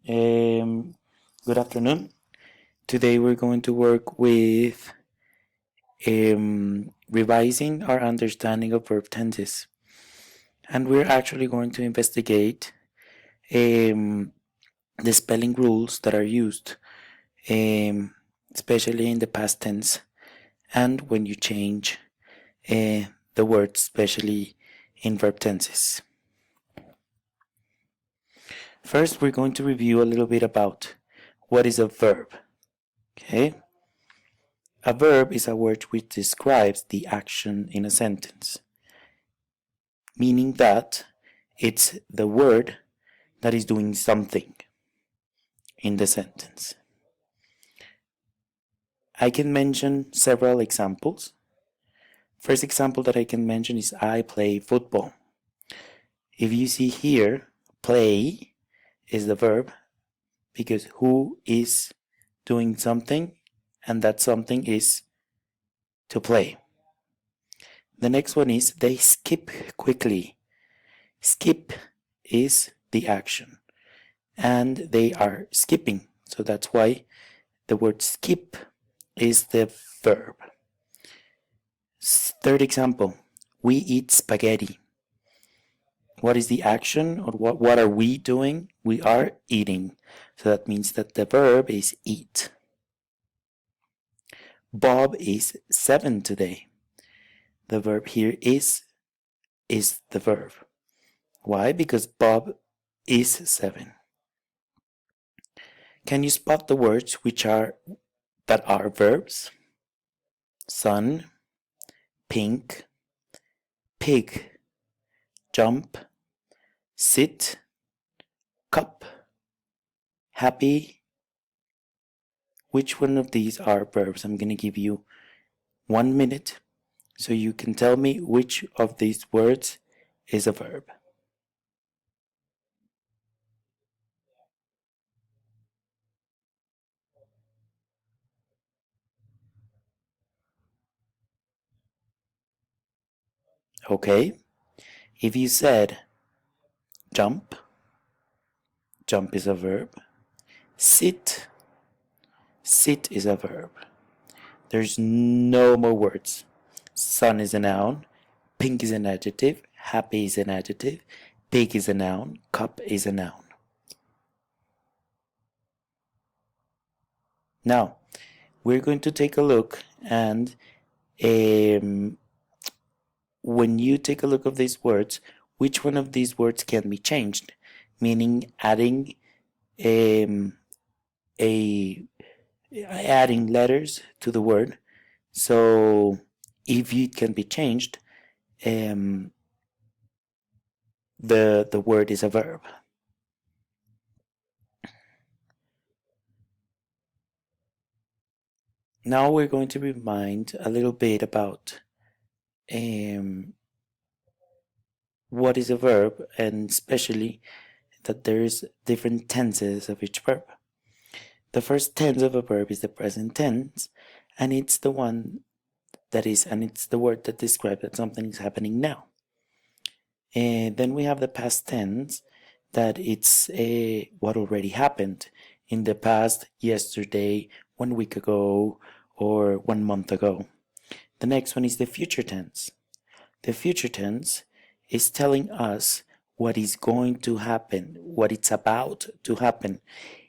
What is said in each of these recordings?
Um, Good afternoon. Today we're going to work with revising our understanding of verb tenses. And we're actually going to investigate the spelling rules that are used, especially in the past tense, and when you change the words, especially in verb tenses. First, we're going to review a little bit about what is a verb. Okay? A verb is a word which describes the action in a sentence, meaning that it's the word that is doing something in the sentence. I can mention several examples. First example that I can mention is I play football. If you see here, play is the verb because who is doing something, and that something is to play. The next one is they skip quickly. Skip is the action, and they are skipping. So that's why the word skip is the verb. Third example, we eat spaghetti. What is the action, or what are we doing? We are eating. So that means that the verb is eat. Bob is 7 today. The verb here is the verb. Why? Because Bob is 7. Can you spot the words that are verbs? Sun, pink, pig, jump, sit, cup, happy. Which one of these are verbs? I'm going to give you 1 minute so you can tell me which of these words is a verb. Okay, if you said jump, jump is a verb. Sit, sit is a verb. There's no more words. Sun is a noun, pink is an adjective, happy is an adjective, pig is a noun, cup is a noun. Now, we're going to take a look, and when you take a look of these words, which one of these words can be changed? Meaning adding adding letters to the word. So if it can be changed, the word is a verb. Now we're going to remind a little bit about what is a verb, and especially that there's different tenses of each verb. The first tense of a verb is the present tense, and it's the one it's the word that describes that something is happening now. And then we have the past tense, that it's what already happened in the past, yesterday, 1 week ago, or 1 month ago. The next one is the future tense. The future tense is telling us what is going to happen, what it's about to happen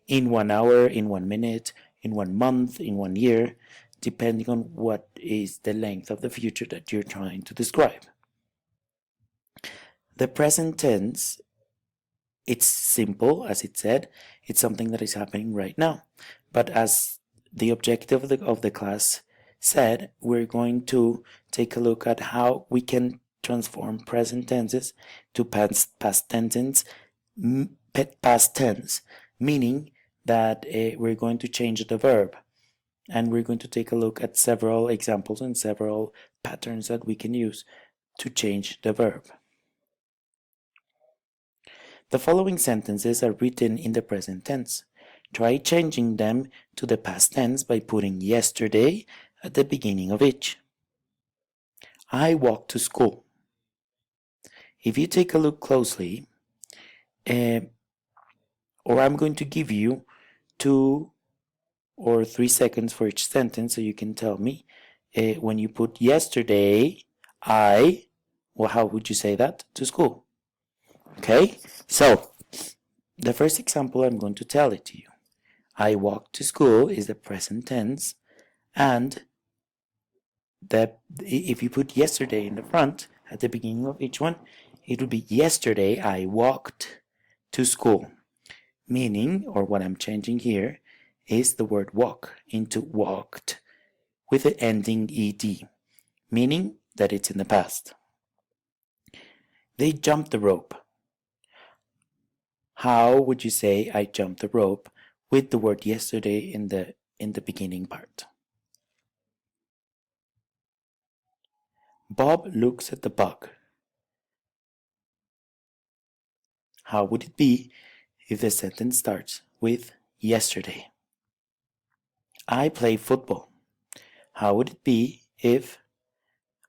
in 1 hour, in 1 minute, in 1 month, in 1 year, depending on what is the length of the future that you're trying to describe. The present tense, it's simple, as it said, it's something that is happening right now. But as the objective of the class said, we're going to take a look at how we can transform present tenses to past tense, meaning that we're going to change the verb. And we're going to take a look at several examples and several patterns that we can use to change the verb. The following sentences are written in the present tense. Try changing them to the past tense by putting yesterday at the beginning of each. I walked to school. If you take a look closely, Or I'm going to give you 2 or 3 seconds for each sentence so you can tell me when you put yesterday, well, how would you say that to school? Okay, so the first example, I'm going to tell it to you. I walked to school is the present tense, and if you put yesterday in the front at the beginning of each one, it would be yesterday I walked to school. Meaning, or what I'm changing here, is the word walk into walked with the ending ed, meaning that it's in the past. They jumped the rope. How would you say I jumped the rope with the word yesterday in the beginning part? Bob looks at the bug. How would it be if the sentence starts with yesterday? I play football. How would it be if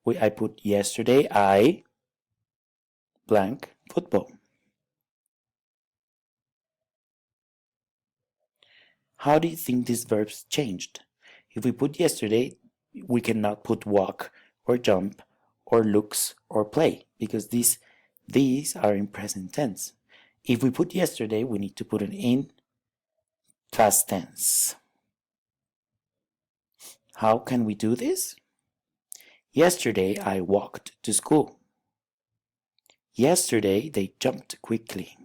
I put yesterday I blank football? How do you think these verbs changed? If we put yesterday, we cannot put walk or jump or looks or play because these are in present tense. If we put yesterday, we need to put it in past tense. How can we do this? Yesterday I walked to school. Yesterday they jumped quickly.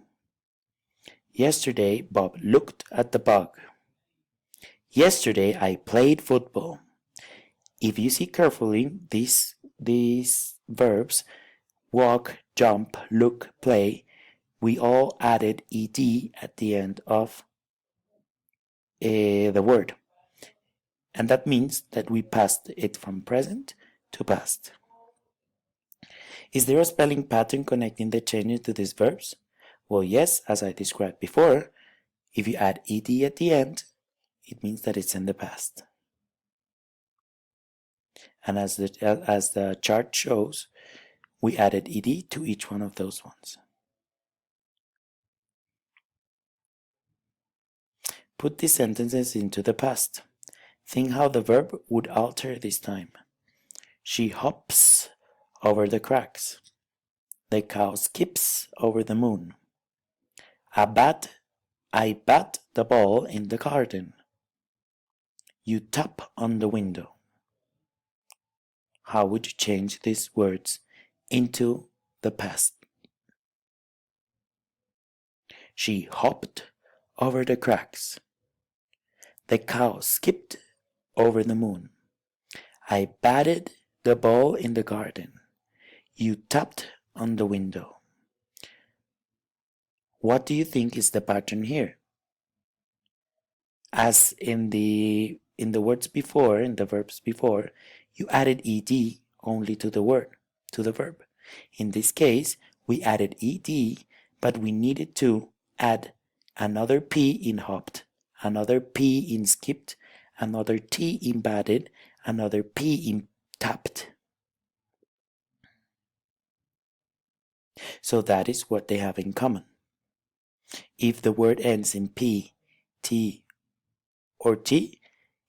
Yesterday Bob looked at the bug. Yesterday I played football. If you see carefully, these verbs walk, jump, look, play, we all added ed at the end of the word. And that means that we passed it from present to past. Is there a spelling pattern connecting the changes to these verbs? Well, yes, as I described before, if you add ed at the end, it means that it's in the past. And as the chart shows, we added ed to each one of those ones. Put these sentences into the past. Think how the verb would alter this time. She hops over the cracks. The cow skips over the moon. I bat the ball in the garden. You tap on the window. How would you change these words into the past? She hopped over the cracks. The cow skipped over the moon. I batted the ball in the garden. You tapped on the window. What do you think is the pattern here? As in the words before, in the verbs before, you added ed only to the word, to the verb. In this case, we added ed, but we needed to add another p in hopped, another p in skipped, another t in batted, another p in tapped. So that is what they have in common. If the word ends in p, t, or t,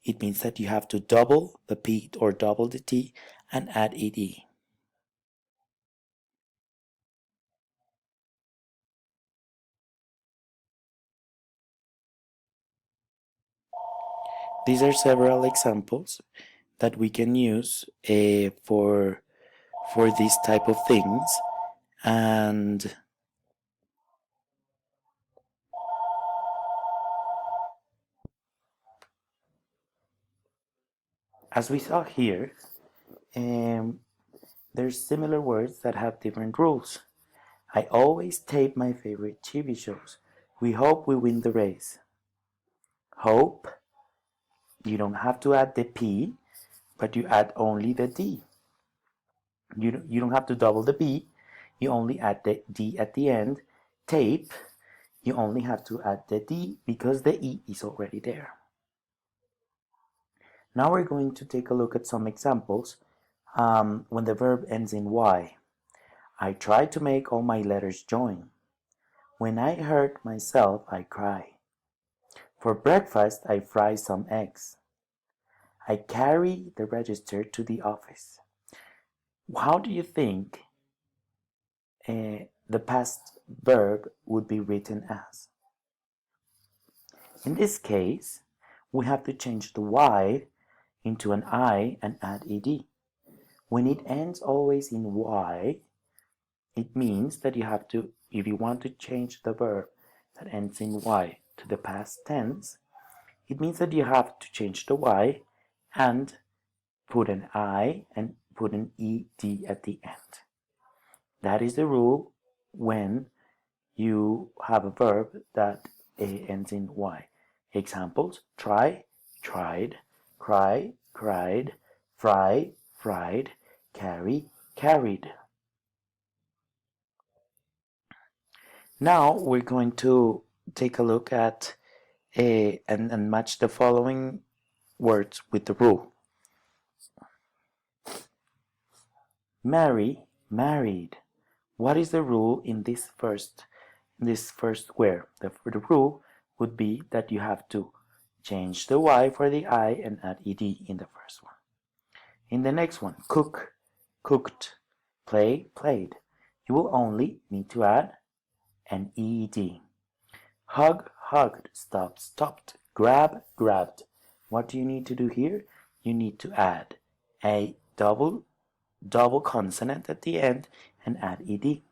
it means that you have to double the p or double the t and add ed. These are several examples that we can use for these type of things, and as we saw here, there's similar words that have different rules. I always tape my favorite TV shows. We hope we win the race. Hope, you don't have to add the P, but you add only the D. You don't have to double the B, you only add the D at the end. Tape, you only have to add the D because the E is already there. Now we're going to take a look at some examples when the verb ends in Y. I try to make all my letters join. When I hurt myself, I cry. For breakfast, I fry some eggs. I carry the register to the office. How do you think the past verb would be written as? In this case, we have to change the Y into an I and add ed. When it ends always in Y, it means that you have to, if you want to change the verb that ends in Y to the past tense, it means that you have to change the Y and put an I and put an ed at the end. That is the rule when you have a verb that ends in Y. Examples: try, tried, cry, cried, fry, fried, carry, carried. Now we're going to take a look at and match the following words with the rule. Marry, married. What is the rule in this first where? The rule would be that you have to change the Y for the I and add ed in the first one. In the next one, cook, cooked, play, played. You will only need to add an ed. Hug, hugged, stop, stopped, grab, grabbed. What do you need to do here? You need to add a double consonant at the end and add ed.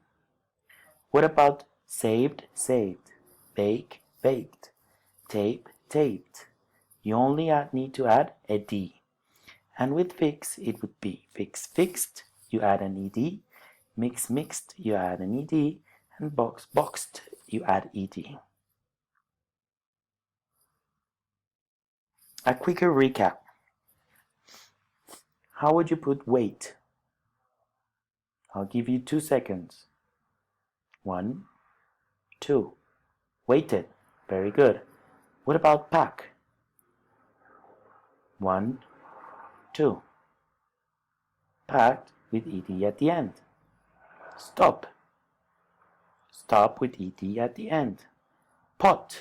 What about saved, saved, bake, baked, tape, taped? You only need to add a d. And with fix, it would be fix, fixed, you add an ed, mix, mixed, you add an ed, and box, boxed, you add ed. A quicker recap. How would you put wait? I'll give you 2 seconds. 1, 2. Waited. Very good. What about pack? 1, 2. Packed with ed at the end. Stop. Stop with ed at the end. Pot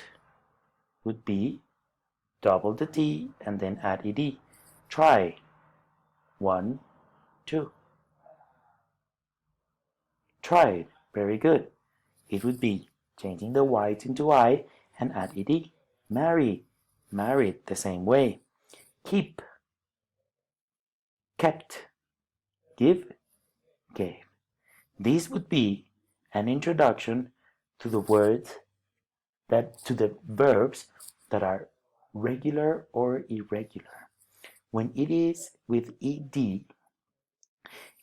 would be double the t and then add ed. Try. 1, 2. Tried. Very good. It would be changing the y into I and add ed. Marry. Married the same way. Keep. Kept. Give. Gave. This would be an introduction to the verbs that are regular or irregular. When it is with ed,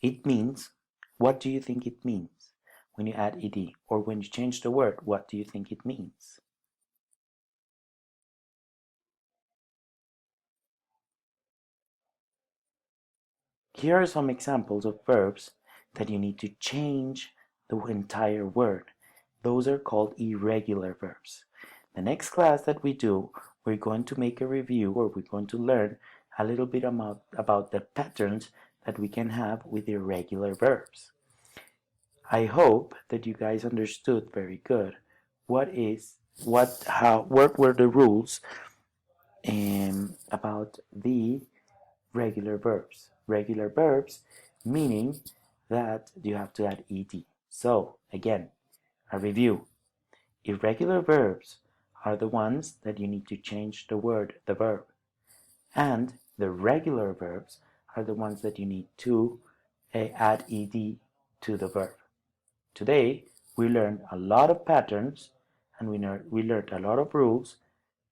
it means, what do you think it means? When you add ed, or when you change the word, what do you think it means? Here are some examples of verbs that you need to change the entire word. Those are called irregular verbs. The next class that we do, we're going to make a review, or we're going to learn a little bit about the patterns that we can have with irregular verbs. I hope that you guys understood very good what were the rules about the regular verbs. Regular verbs meaning that you have to add ed. So again, a review. Irregular verbs are the ones that you need to change the verb. And the regular verbs are the ones that you need to add ed to the verb. Today, we learned a lot of patterns and we learned a lot of rules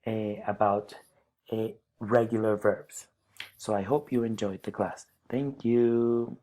about regular verbs. So I hope you enjoyed the class. Thank you.